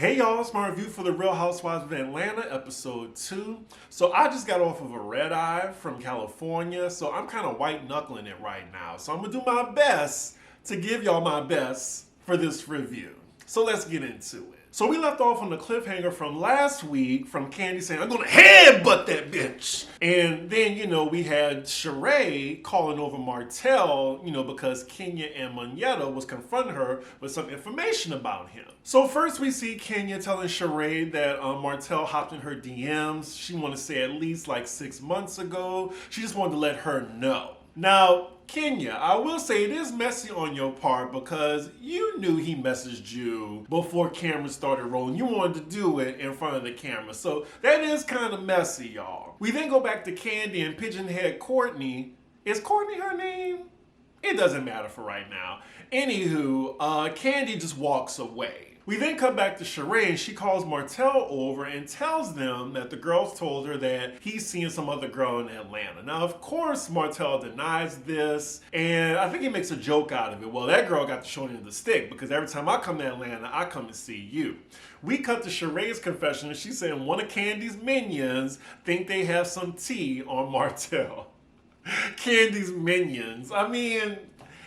Hey y'all, it's my review for the Real Housewives of Atlanta, episode 2. So I just got off of a red eye from California, so I'm kind of white knuckling it right now. So I'm gonna do my best to give y'all my best for this review. So let's get into it. So we left off on the cliffhanger from last week from Kandi saying, I'm gonna headbutt that bitch. And then, we had Sheree calling over Martell, because Kenya and Monyetta was confronting her with some information about him. So first we see Kenya telling Sheree that Martell hopped in her DMs. She wanted to say at least like 6 months ago. She just wanted to let her know. Now, Kenya, I will say it is messy on your part because you knew he messaged you before cameras started rolling. You wanted to do it in front of the camera. So that is kind of messy, y'all. We then go back to Kandi and Pigeonhead Courtney. Is Courtney her name? It doesn't matter for right now. Anywho, Kandi just walks away. We then come back to Sheree and she calls Martell over and tells them that the girls told her that he's seeing some other girl in Atlanta. Now, of course, Martell denies this, and I think he makes a joke out of it. Well, that girl got the short end of the stick because every time I come to Atlanta, I come to see you. We cut to Sheree's confession and she's saying one of Kandi's minions think they have some tea on Martell. Kandi's minions. I mean,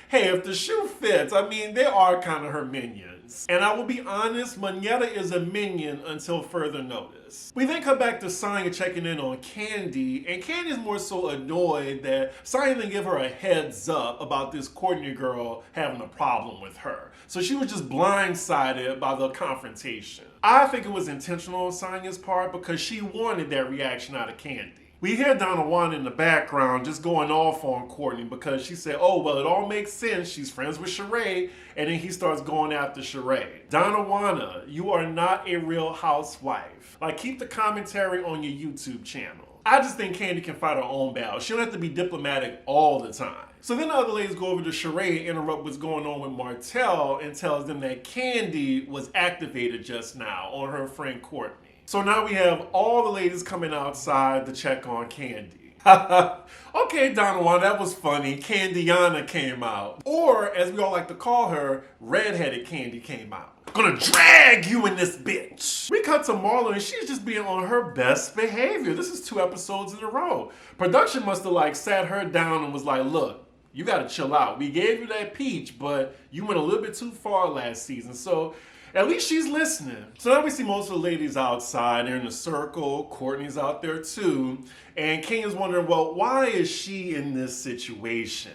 hey, if the shoe fits, they are kind of her minions. And I will be honest, Monyetta is a minion until further notice. We then come back to Sonya checking in on Kandi, and Kandi's more so annoyed that Sonya didn't give her a heads up about this Courtney girl having a problem with her. So she was just blindsided by the confrontation. I think it was intentional on Sonya's part because she wanted that reaction out of Kandi. We hear Donna Juana in the background just going off on Courtney because she said, oh, well, it all makes sense. She's friends with Sheree. And then he starts going after Sheree. Donna Juana, you are not a real housewife. Like, keep the commentary on your YouTube channel. I just think Kandi can fight her own battle. She don't have to be diplomatic all the time. So then the other ladies go over to Sheree and interrupt what's going on with Martell and tells them that Kandi was activated just now on her friend Courtney. So now we have all the ladies coming outside to check on Kandi. Okay, Donna Juana, that was funny. Candiana came out. Or, as we all like to call her, redheaded Kandi came out. Gonna drag you in this bitch. We cut to Marlo and she's just being on her best behavior. This is 2 episodes in a row. Production must have sat her down and was like, look, you gotta chill out. We gave you that peach, but you went a little bit too far last season. So at least she's listening. So now we see most of the ladies outside. They're in a circle. Courtney's out there too. And Kenya's wondering, well, why is she in this situation?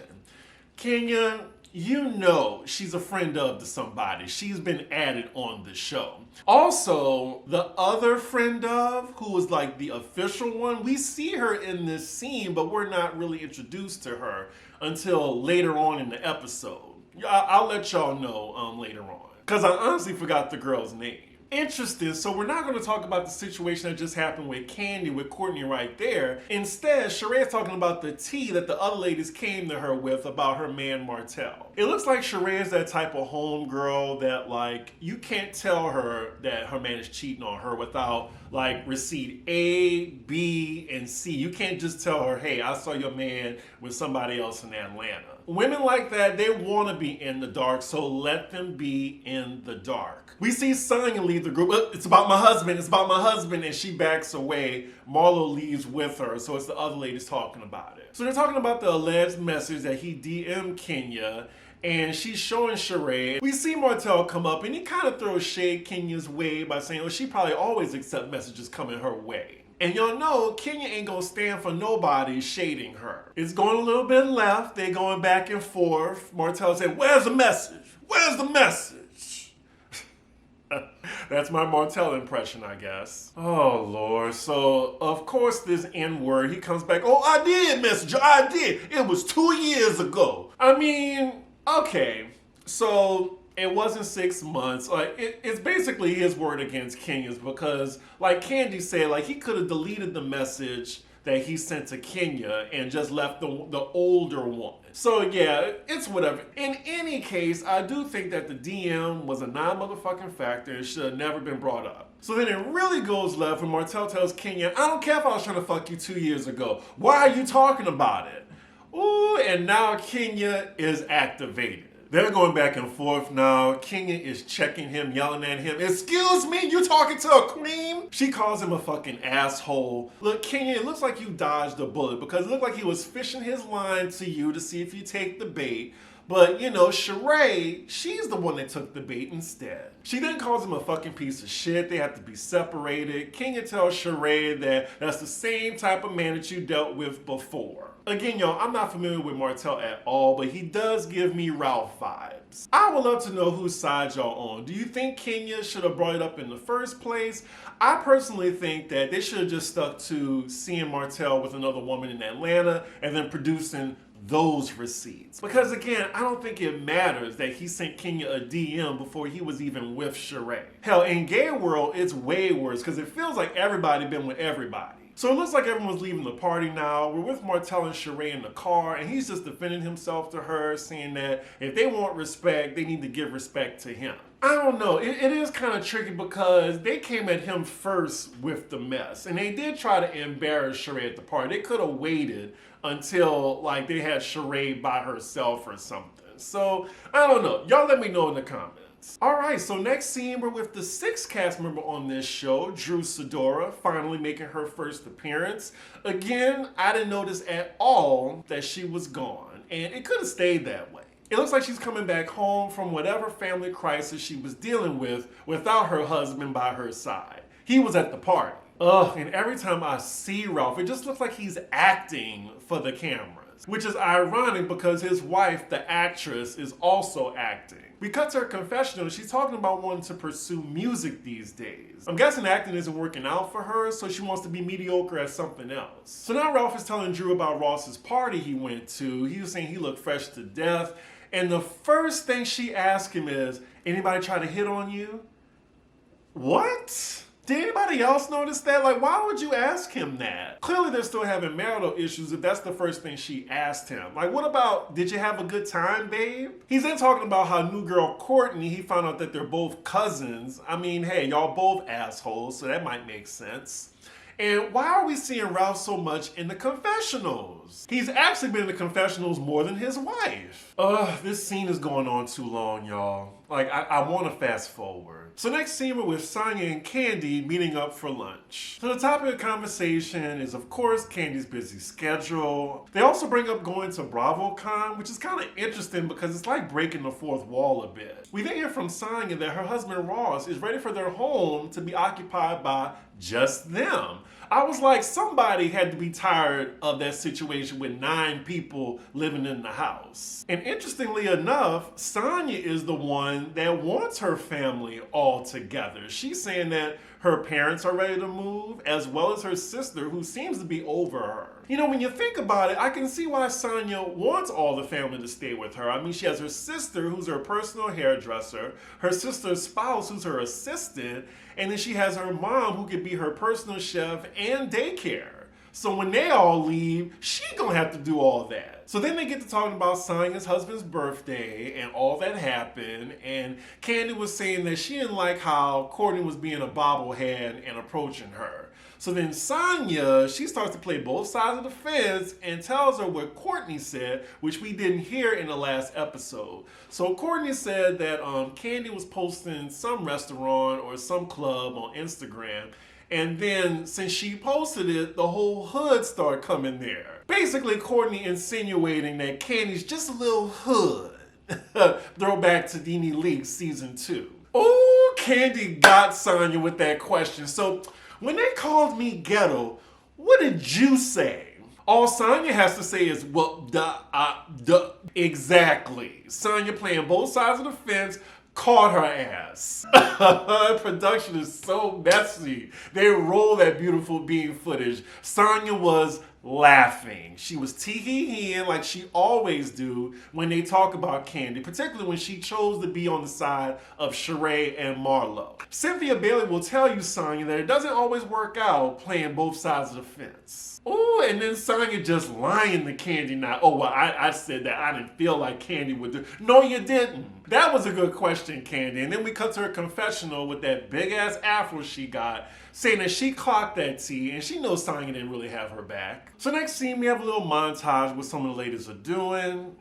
Kenya, she's a friend of to somebody. She's been added on the show. Also, the other friend of, who was like the official one, we see her in this scene, but we're not really introduced to her until later on in the episode. I'll let y'all know later on. Because I honestly forgot the girl's name. Interesting, so we're not going to talk about the situation that just happened with Kandi, with Courtney right there. Instead, Sheree is talking about the tea that the other ladies came to her with about her man Martell. It looks like Sheree is that type of homegirl that, you can't tell her that her man is cheating on her without, receipt A, B, and C. You can't just tell her, hey, I saw your man with somebody else in Atlanta. Women like that, they want to be in the dark, so let them be in the dark. We see Sonya leave the group. It's about my husband, and she backs away. Marlo leaves with her, so it's the other ladies talking about it. So they're talking about the alleged message that he DM'd Kenya, and she's showing Sheree. We see Martell come up, and he kind of throws shade Kenya's way by saying, well, she probably always accepts messages coming her way. And y'all know Kenya ain't gonna stand for nobody shading her. It's going a little bit left. They going back and forth. Martell said, where's the message? Where's the message? That's my Martell impression, I guess. Oh, Lord. So, of course, this N-word, he comes back, oh, I did message you. I did. It was 2 years ago. Okay. So it wasn't 6 months. It's basically his word against Kenya's because, like Kandi said, he could have deleted the message that he sent to Kenya and just left the older one. So yeah, it's whatever. In any case, I do think that the DM was a non-motherfucking factor and should have never been brought up. So then it really goes left when Martell tells Kenya, I don't care if I was trying to fuck you 2 years ago. Why are you talking about it? Ooh, and now Kenya is activated. They're going back and forth now. Kenya is checking him, yelling at him, "Excuse me, you talking to a queen?" She calls him a fucking asshole. Look, Kenya, it looks like you dodged a bullet because it looked like he was fishing his line to you to see if you take the bait. But, you know, Sheree, she's the one that took the bait instead. She then calls him a fucking piece of shit. They have to be separated. Kenya tells Sheree that that's the same type of man that you dealt with before. Again, y'all, I'm not familiar with Martell at all, but he does give me Ralph vibes. I would love to know whose side y'all on. Do you think Kenya should have brought it up in the first place? I personally think that they should have just stuck to seeing Martell with another woman in Atlanta and then producing those receipts. Because again, I don't think it matters that he sent Kenya a DM before he was even with Sheree. Hell, in gay world, it's way worse because it feels like everybody been with everybody. So it looks like everyone's leaving the party now. We're with Martell and Sheree in the car, and he's just defending himself to her, saying that if they want respect, they need to give respect to him. I don't know. It is kind of tricky because they came at him first with the mess, and they did try to embarrass Sheree at the party. They could have waited until like they had Sheree by herself or something. So I don't know. Y'all let me know in the comments. Alright, so next scene, we're with the sixth cast member on this show, Drew Sidora, finally making her first appearance. Again, I didn't notice at all that she was gone, and it could have stayed that way. It looks like she's coming back home from whatever family crisis she was dealing with without her husband by her side. He was at the party. Ugh, and every time I see Ralph, it just looks like he's acting for the cameras, which is ironic because his wife, the actress, is also acting. We cut to her confessional. She's talking about wanting to pursue music these days. I'm guessing acting isn't working out for her, so she wants to be mediocre at something else. So now Ralph is telling Drew about Ross's party he went to. He was saying he looked fresh to death. And the first thing she asked him is, "Anybody try to hit on you?" What? Did anybody else notice that? Like, why would you ask him that? Clearly they're still having marital issues if that's the first thing she asked him. Like, what about, did you have a good time, babe? He's then talking about how new girl Courtney, he found out that they're both cousins. I mean, hey, y'all both assholes, so that might make sense. And why are we seeing Ralph so much in the confessionals? He's actually been in the confessionals more than his wife. This scene is going on too long, y'all. Like, I want to fast forward. So next scene, we're with Sonya and Candy meeting up for lunch. So the topic of conversation is, of course, Candy's busy schedule. They also bring up going to BravoCon, which is kind of interesting because it's like breaking the fourth wall a bit. We then hear from Sonya that her husband Ross is ready for their home to be occupied by just them. I was like, somebody had to be tired of that situation with 9 people living in the house. And interestingly enough, Sonya is the one that wants her family all together. She's saying that her parents are ready to move, as well as her sister, who seems to be over her. You know, when you think about it, I can see why Sonya wants all the family to stay with her. I mean, she has her sister, who's her personal hairdresser, her sister's spouse, who's her assistant, and then she has her mom, who could be her personal chef and daycare. So when they all leave, she gonna have to do all that. So then they get to talking about Sonya's husband's birthday and all that happened, and Candy was saying that she didn't like how Courtney was being a bobblehead and approaching her. So then Sonya, she starts to play both sides of the fence and tells her what Courtney said, which we didn't hear in the last episode. So Courtney said that Candy was posting some restaurant or some club on Instagram, and then since she posted it, the whole hood started coming there. Basically, Courtney insinuating that Candy's just a little hood. Throwback to Dini Leaks season 2. Oh, Candy got Sonya with that question. So when they called me ghetto, what did you say? All Sonya has to say is, well, duh. Exactly. Sonya playing both sides of the fence, caught her ass. Production is so messy. They roll that beautiful bean footage. Sonya was laughing. She was tee-hee-heeing like she always do when they talk about Candy, particularly when she chose to be on the side of Sheree and Marlo. Cynthia Bailey will tell you, Sonya, that it doesn't always work out playing both sides of the fence. Ooh, and then Sonya just lying to Candy now. Oh, well, I said that I didn't feel like Candy would do. No, you didn't. That was a good question, Candy. And then we cut to her confessional with that big ass afro she got, saying that she clocked that tea and she knows Sonya didn't really have her back. So next scene, we have a little montage what some of the ladies are doing.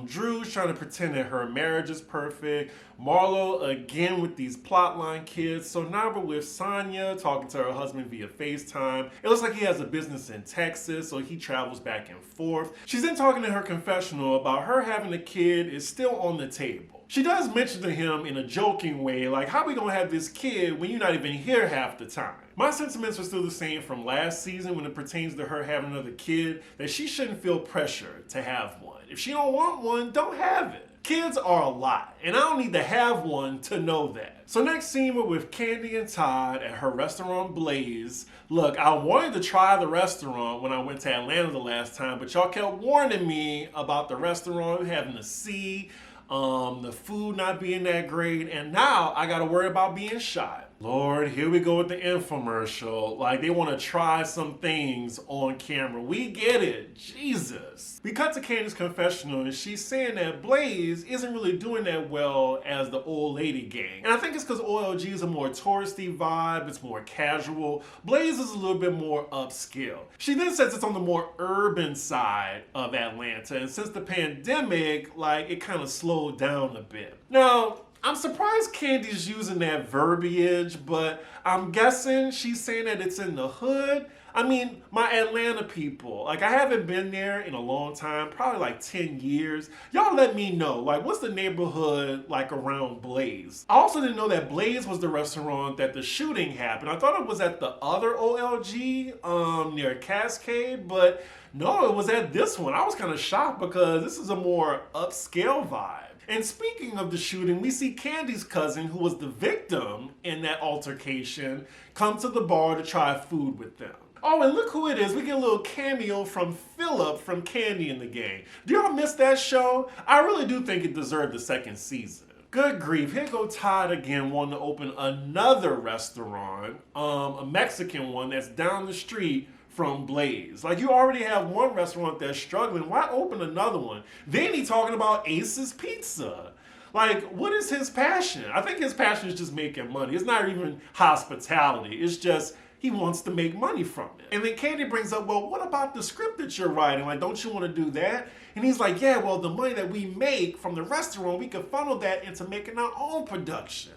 Drew's trying to pretend that her marriage is perfect. Marlo again with these plotline kids. So now we're with Sonya talking to her husband via FaceTime. It looks like he has a business in Texas, so he travels back and forth. She's then talking to her confessional about her having a kid is still on the table. She does mention to him in a joking way, like, how we gonna have this kid when you're not even here half the time? My sentiments are still the same from last season when it pertains to her having another kid, that she shouldn't feel pressure to have one. If she don't want one, don't have it. Kids are a lot, and I don't need to have one to know that. So next scene, we're with Candy and Todd at her restaurant Blaze. Look, I wanted to try the restaurant when I went to Atlanta the last time, but y'all kept warning me about the restaurant having a C, the food not being that great, and now I gotta worry about being shot. Lord, here we go with the infomercial. Like, they want to try some things on camera. We get it. Jesus. We cut to Candy's confessional, and she's saying that Blaze isn't really doing that well as the old lady gang. And I think it's because OLG is a more touristy vibe. It's more casual. Blaze is a little bit more upscale. She then says it's on the more urban side of Atlanta. And since the pandemic, like, it kind of slowed down a bit. Now, I'm surprised Candy's using that verbiage, but I'm guessing she's saying that it's in the hood. I mean, my Atlanta people, like, I haven't been there in a long time, probably like 10 years. Y'all let me know, like, what's the neighborhood like around Blaze? I also didn't know that Blaze was the restaurant that the shooting happened. I thought it was at the other OLG near Cascade, but no, it was at this one. I was kind of shocked because this is a more upscale vibe. And speaking of the shooting, we see Candy's cousin, who was the victim in that altercation, come to the bar to try food with them. Oh, and look who it is. We get a little cameo from Philip from Candy and the Gang. Do y'all miss that show? I really do think it deserved the second season. Good grief, here go Todd again wanting to open another restaurant, a Mexican one that's down the street from Blaze. Like, you already have one restaurant that's struggling, why open another one? Then he talking about Ace's Pizza. Like, what is his passion? I think his passion is just making money. It's not even hospitality. It's just he wants to make money from it. And then Candy brings up, well, what about the script that you're writing? Like, don't you want to do that? And he's like, yeah, well, the money that we make from the restaurant, we could funnel that into making our own production.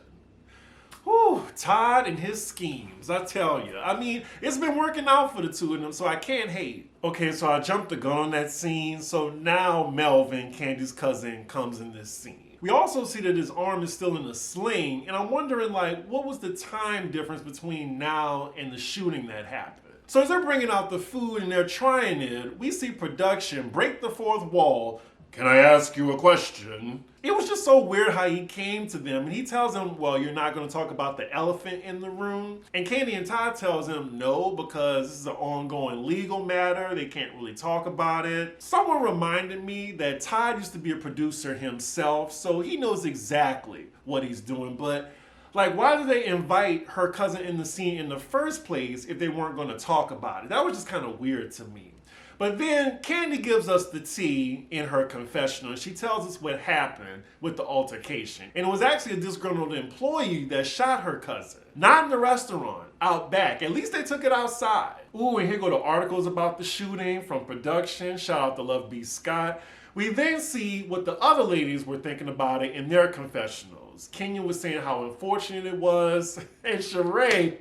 Whew, Todd and his schemes, I tell you. I mean, it's been working out for the two of them, so I can't hate. Okay, so I jumped the gun on that scene. So now Melvin, Candy's cousin, comes in this scene. We also see that his arm is still in a sling, and I'm wondering, like, what was the time difference between now and the shooting that happened? So as they're bringing out the food and they're trying it, we see production break the fourth wall. Can I ask you a question? It was just so weird how he came to them and he tells them, well, you're not going to talk about the elephant in the room. And Candy and Todd tells him no, because this is an ongoing legal matter. They can't really talk about it. Someone reminded me that Todd used to be a producer himself, so he knows exactly what he's doing. But like, why did they invite her cousin in the scene in the first place if they weren't going to talk about it? That was just kind of weird to me. But then Candy gives us the tea in her confessional, and she tells us what happened with the altercation. And it was actually a disgruntled employee that shot her cousin. Not in the restaurant, out back. At least they took it outside. Ooh, and here go the articles about the shooting from production. Shout out to Love B. Scott. We then see what the other ladies were thinking about it in their confessionals. Kenya was saying how unfortunate it was, and Sheree,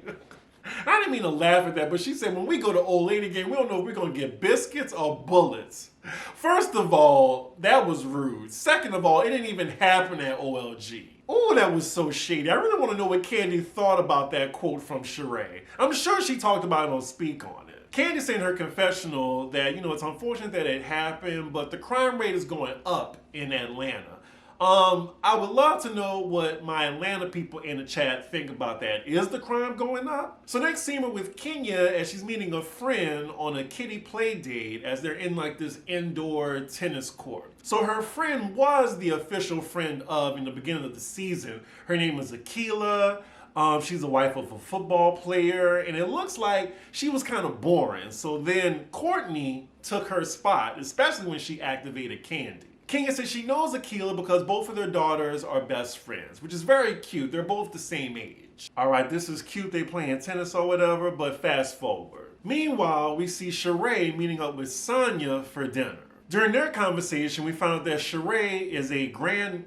I didn't mean to laugh at that, but she said, when we go to old lady gang, we don't know if we're going to get biscuits or bullets. First of all, that was rude. Second of all, it didn't even happen at OLG. Ooh, that was so shady. I really want to know what Candy thought about that quote from Sheree. I'm sure she talked about it on Speak On It. Candy said in her confessional that, it's unfortunate that it happened, but the crime rate is going up in Atlanta. I would love to know what my Atlanta people in the chat think about that. Is the crime going up? So next scene we're with Kenya as she's meeting a friend on a kiddie play date as they're in like this indoor tennis court. So her friend was the official friend of in the beginning of the season. Her name is Akila. She's the wife of a football player, and it looks like she was kind of boring. So then Courtney took her spot, especially when she activated Candy. Kenya says she knows Akilah because both of their daughters are best friends, which is very cute. They're both the same age. All right, this is cute. They playing tennis or whatever, but fast forward. Meanwhile, we see Sheree meeting up with Sonya for dinner. During their conversation, we found out that Sheree is a glam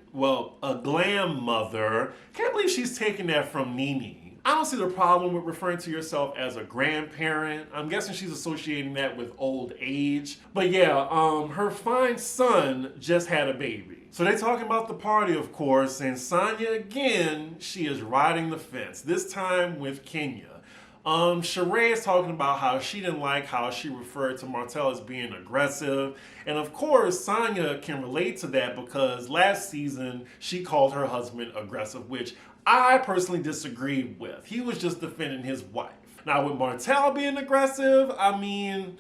mother. Can't believe she's taking that from Nene. I don't see the problem with referring to yourself as a grandparent. I'm guessing she's associating that with old age. But yeah, her fine son just had a baby. So they're talking about the party, of course, and Sonya, again, she is riding the fence, this time with Kenya. Sheree is talking about how she didn't like how she referred to Martell as being aggressive. And of course, Sonya can relate to that because last season she called her husband aggressive, which I personally disagreed with. He was just defending his wife. Now with Martell being aggressive, I mean,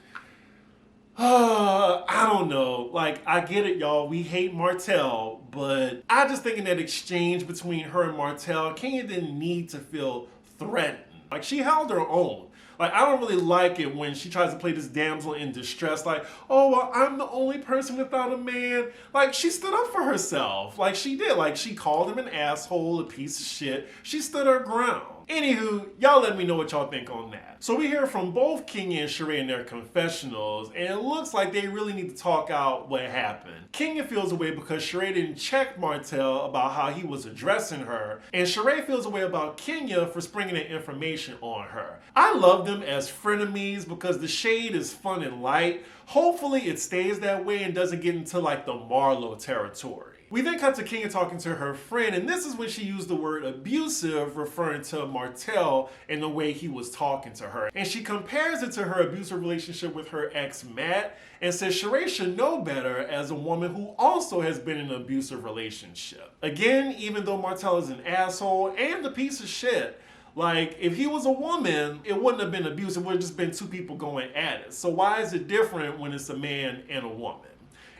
I don't know. Like, I get it, y'all. We hate Martell, but I just think in that exchange between her and Martell, Kenya didn't need to feel threatened. Like, she held her own. Like, I don't really like it when she tries to play this damsel in distress. Like, oh, well, I'm the only person without a man. Like, she stood up for herself. Like, she did. Like, she called him an asshole, a piece of shit. She stood her ground. Anywho, y'all let me know what y'all think on that. So we hear from both Kenya and Sheree in their confessionals, and it looks like they really need to talk out what happened. Kenya feels away because Sheree didn't check Martell about how he was addressing her, and Sheree feels away about Kenya for springing that information on her. I love them as frenemies because the shade is fun and light. Hopefully it stays that way and doesn't get into like the Marlo territory. We then cut to Kenya talking to her friend, and this is when she used the word abusive, referring to Martell and the way he was talking to her. And she compares it to her abusive relationship with her ex, Matt, and says Sheree should know better as a woman who also has been in an abusive relationship. Again, even though Martell is an asshole and a piece of shit, like, if he was a woman, it wouldn't have been abusive. It would have just been two people going at it. So why is it different when it's a man and a woman?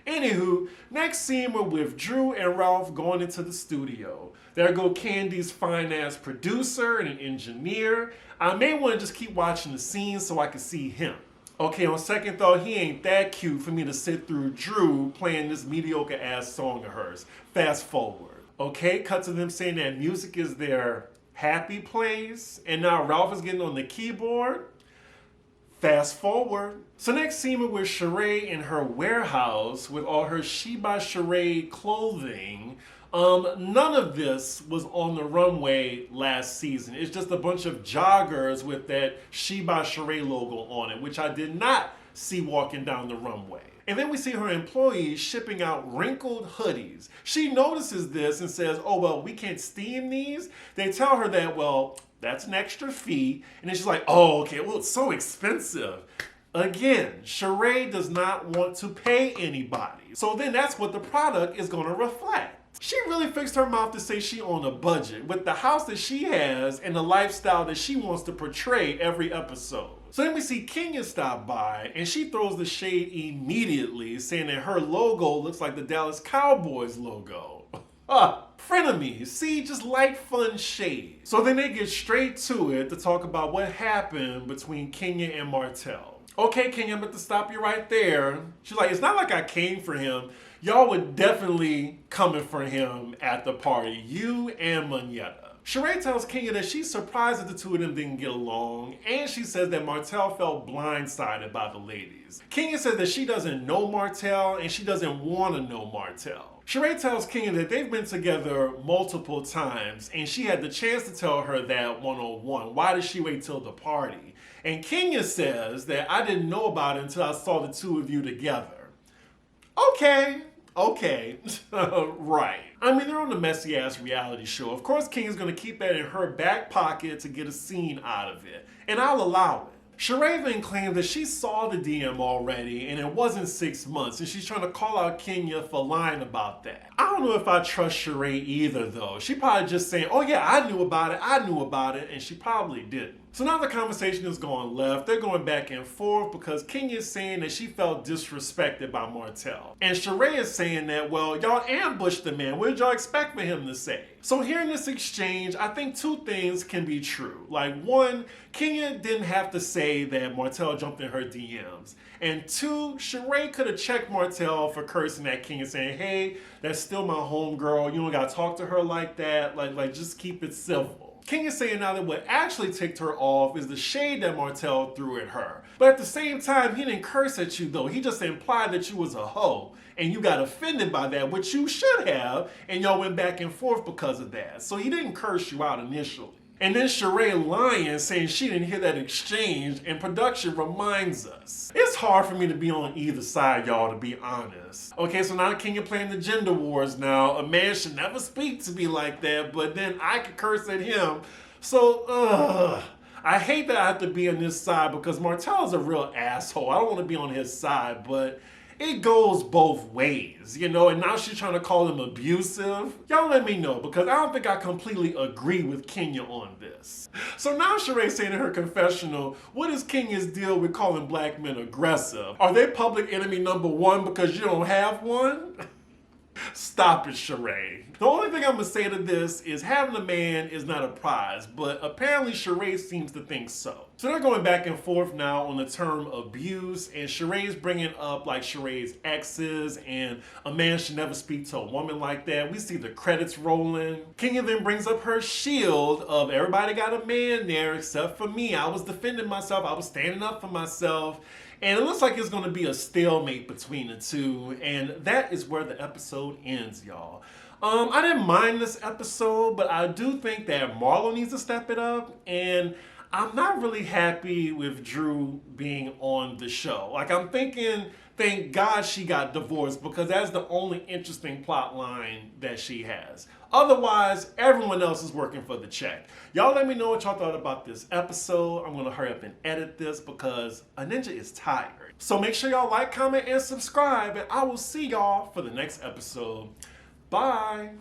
Anywho, next scene we're with Drew and Ralph going into the studio. There go Candy's fine-ass producer and an engineer. I may want to just keep watching the scene so I can see him. Okay, on second thought, he ain't that cute for me to sit through Drew playing this mediocre-ass song of hers. Fast forward. Okay, cut to them saying that music is their happy place, and now Ralph is getting on the keyboard. Fast forward. So next scene we're with Sheree in her warehouse with all her She by Sheree clothing. None of this was on the runway last season. It's just a bunch of joggers with that She by Sheree logo on it, which I did not see walking down the runway. And then we see her employees shipping out wrinkled hoodies. She notices this and says, oh, well, we can't steam these. They tell her that, well, that's an extra fee. And then she's like, oh, okay, well, it's so expensive. Again, Sheree does not want to pay anybody. So then that's what the product is going to reflect. She really fixed her mouth to say she on a budget with the house that she has and the lifestyle that she wants to portray every episode. So then we see Kenya stop by and she throws the shade immediately, saying that her logo looks like the Dallas Cowboys logo. Frenemies, see, just light fun shade. So then they get straight to it to talk about what happened between Kenya and Martell. Okay, Kenya, I'm about to stop you right there. She's like, it's not like I came for him. Y'all were definitely coming for him at the party, you and Moneta. Sheree tells Kenya that she's surprised that the two of them didn't get along, and she says that Martell felt blindsided by the ladies. Kenya says that she doesn't know Martell, and she doesn't want to know Martell. Sheree tells Kenya that they've been together multiple times, and she had the chance to tell her that one-on-one. Why did she wait till the party? And Kenya says that I didn't know about it until I saw the two of you together. Okay. Right. I mean, they're on the messy-ass reality show. Of course, Kenya's going to keep that in her back pocket to get a scene out of it. And I'll allow it. Sheree then claimed that she saw the DM already and it wasn't 6 months, and she's trying to call out Kenya for lying about that. I don't know if I trust Sheree either, though. She probably just saying, oh yeah, I knew about it, and she probably didn't. So now the conversation is going left. They're going back and forth because Kenya's saying that she felt disrespected by Martell. And Sheree is saying that, well, y'all ambushed the man. What did y'all expect for him to say? So here in this exchange, I think two things can be true. Like one, Kenya didn't have to say that Martell jumped in her DMs. And two, Sheree could have checked Martell for cursing at Kenya, saying, hey, that's still my homegirl. You don't gotta talk to her like that. Like just keep it civil. Kenya saying now that what actually ticked her off is the shade that Martell threw at her. But at the same time, he didn't curse at you though. He just implied that you was a hoe. And you got offended by that, which you should have, and y'all went back and forth because of that. So he didn't curse you out initially. And then Sheree lying, saying she didn't hear that exchange, and production reminds us. It's hard for me to be on either side, y'all, to be honest. Okay, so now Kenya playing the gender wars now. A man should never speak to me like that, but then I could curse at him. So, I hate that I have to be on this side because Martell is a real asshole. I don't want to be on his side, but it goes both ways, you know, and now she's trying to call him abusive. Y'all let me know, because I don't think I completely agree with Kenya on this. So now Sheree saying in her confessional, what is Kenya's deal with calling black men aggressive? Are they public enemy number one because you don't have one? Stop it, Sheree. The only thing I'm gonna say to this is having a man is not a prize, but apparently Sheree seems to think so. So they're going back and forth now on the term abuse, and Sheree's bringing up like Sheree's exes, and a man should never speak to a woman like that. We see the credits rolling. Kenya then brings up her shield of everybody got a man there except for me. I was defending myself. I was standing up for myself. And it looks like it's going to be a stalemate between the two, and that is where the episode ends, y'all. I didn't mind this episode, but I do think that Marlo needs to step it up, and I'm not really happy with Drew being on the show. Like, I'm thinking, thank God she got divorced, because that's the only interesting plot line that she has. Otherwise, everyone else is working for the check. Y'all let me know what y'all thought about this episode. I'm gonna hurry up and edit this because a ninja is tired. So make sure y'all like, comment, and subscribe, and I will see y'all for the next episode. Bye.